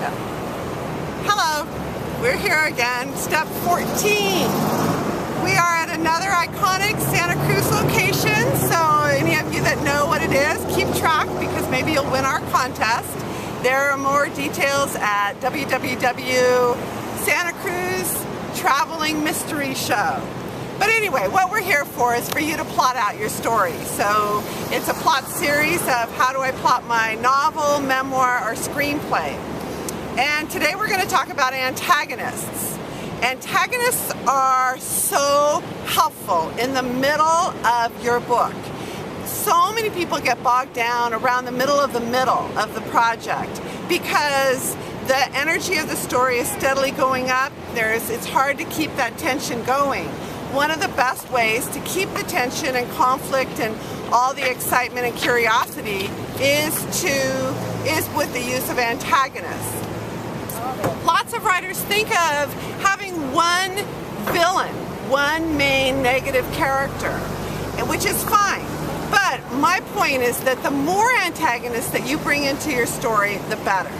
Hello, we're here again, step 14. We are at another iconic Santa Cruz location, so any of you that know what it is, keep track because maybe you'll win our contest. There are more details at Santa Cruz Traveling Mystery Show. But anyway, what we're here for is for you to plot out your story. So it's a plot series of how do I plot my novel, memoir, or screenplay. And today we're going to talk about antagonists. Antagonists are so helpful in the middle of your book. So many people get bogged down around the middle of the project because the energy of the story is steadily going up. It's hard to keep that tension going. One of the best ways to keep the tension and conflict and all the excitement and curiosity is with the use of antagonists. Lots of writers think of having one villain, one main negative character, which is fine. But my point is that the more antagonists that you bring into your story, the better.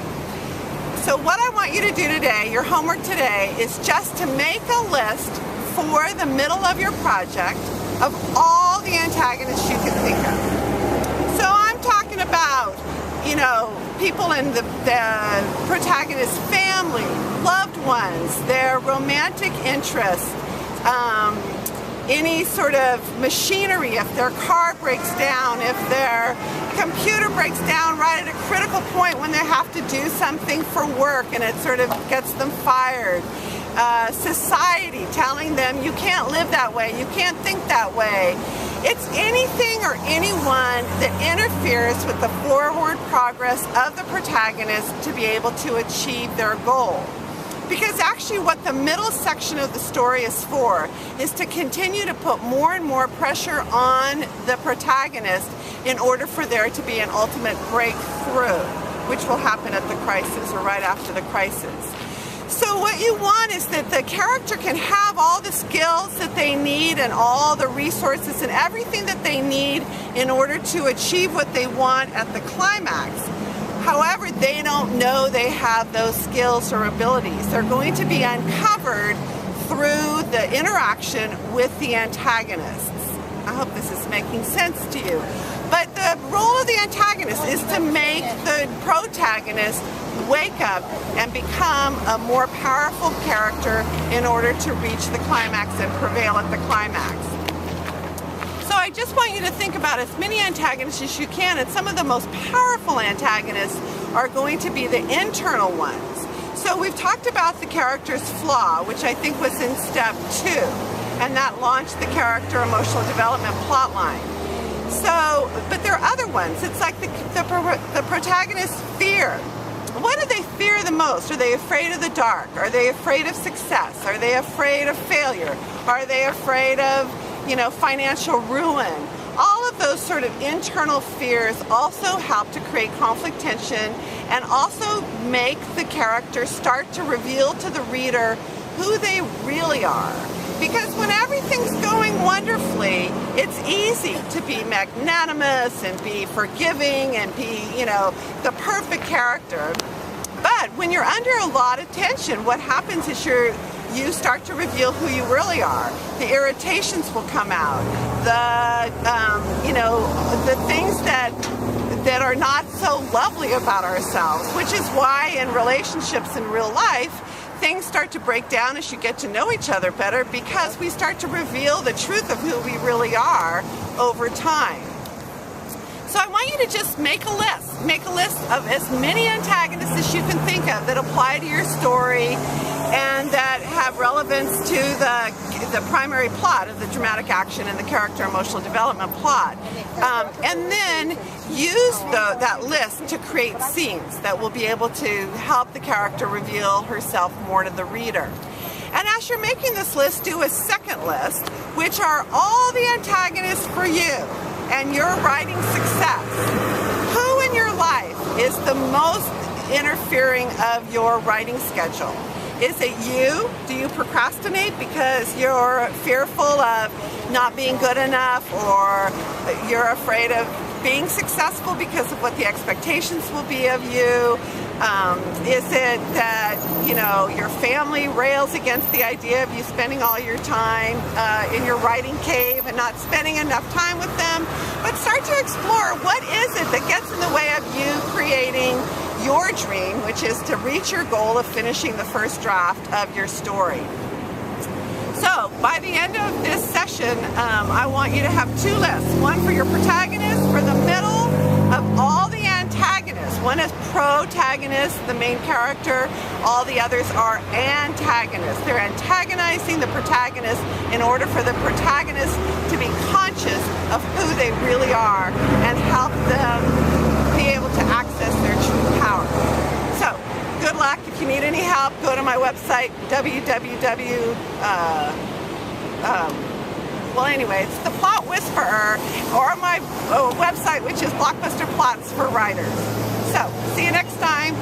So what I want you to do today, your homework today, is just to make a list for the middle of your project of all the antagonists you can think of. So I'm talking about, people in the protagonist's family, loved ones, their romantic interests, any sort of machinery, if their car breaks down, if their computer breaks down right at a critical point when they have to do something for work and it sort of gets them fired. Society telling them you can't live that way, you can't think that way. It's anything or anyone that interferes with the forward progress of the protagonist to be able to achieve their goal. Because actually what the middle section of the story is for is to continue to put more and more pressure on the protagonist in order for there to be an ultimate breakthrough, which will happen at the crisis or right after the crisis. So what you want is that the character can have all the skills that they need and all the resources and everything that they need in order to achieve what they want at the climax. However, they don't know they have those skills or abilities. They're going to be uncovered through the interaction with the antagonists. I hope this is making sense to you. But the role of the antagonist is to make the protagonist wake up and become a more powerful character in order to reach the climax and prevail at the climax. So I just want you to think about as many antagonists as you can, and some of the most powerful antagonists are going to be the internal ones. So we've talked about the character's flaw, which I think was in step 2, and that launched the character emotional development plot line. So, but there are other ones. It's like the protagonist's fear. What do they fear the most? Are they afraid of the dark? Are they afraid of success? Are they afraid of failure? Are they afraid of, financial ruin? All of those sort of internal fears also help to create conflict tension and also make the character start to reveal to the reader who they really are. Because when everything's going wonderfully, it's easy to be magnanimous and be forgiving and be, the perfect character. But when you're under a lot of tension, what happens is you start to reveal who you really are. The irritations will come out. The things that are not so lovely about ourselves, which is why in relationships in real life, things start to break down as you get to know each other better because we start to reveal the truth of who we really are over time. So I want you to just make a list. Make a list of as many antagonists as you can think of that apply to your story and that have relevance to the primary plot of the dramatic action and the character emotional development plot. And then use that list to create scenes that will be able to help the character reveal herself more to the reader. And as you're making this list, do a second list, which are all the antagonists for you and your writing success. Who in your life is the most interfering of your writing schedule? Is it you? Do you procrastinate because you're fearful of not being good enough, or you're afraid of being successful because of what the expectations will be of you? Is it that, you know, your family rails against the idea of you spending all your time in your writing cave and not spending enough time with them? But start to explore, what is it that gets in the way of you creating your dream, which is to reach your goal of finishing the first draft of your story. So by the end of this session, I want you to have two lists. One for your protagonist, for the middle of all the antagonists. One is protagonist, the main character. All the others are antagonists. They're antagonizing the protagonist in order for the protagonist to be conscious of who they really are and help them be able to access their true power. So, good luck. If you need any help, go to my website, well anyway, it's The Plot Whisperer, or my website, which is Blockbuster Plots for Writers. So, see you next time.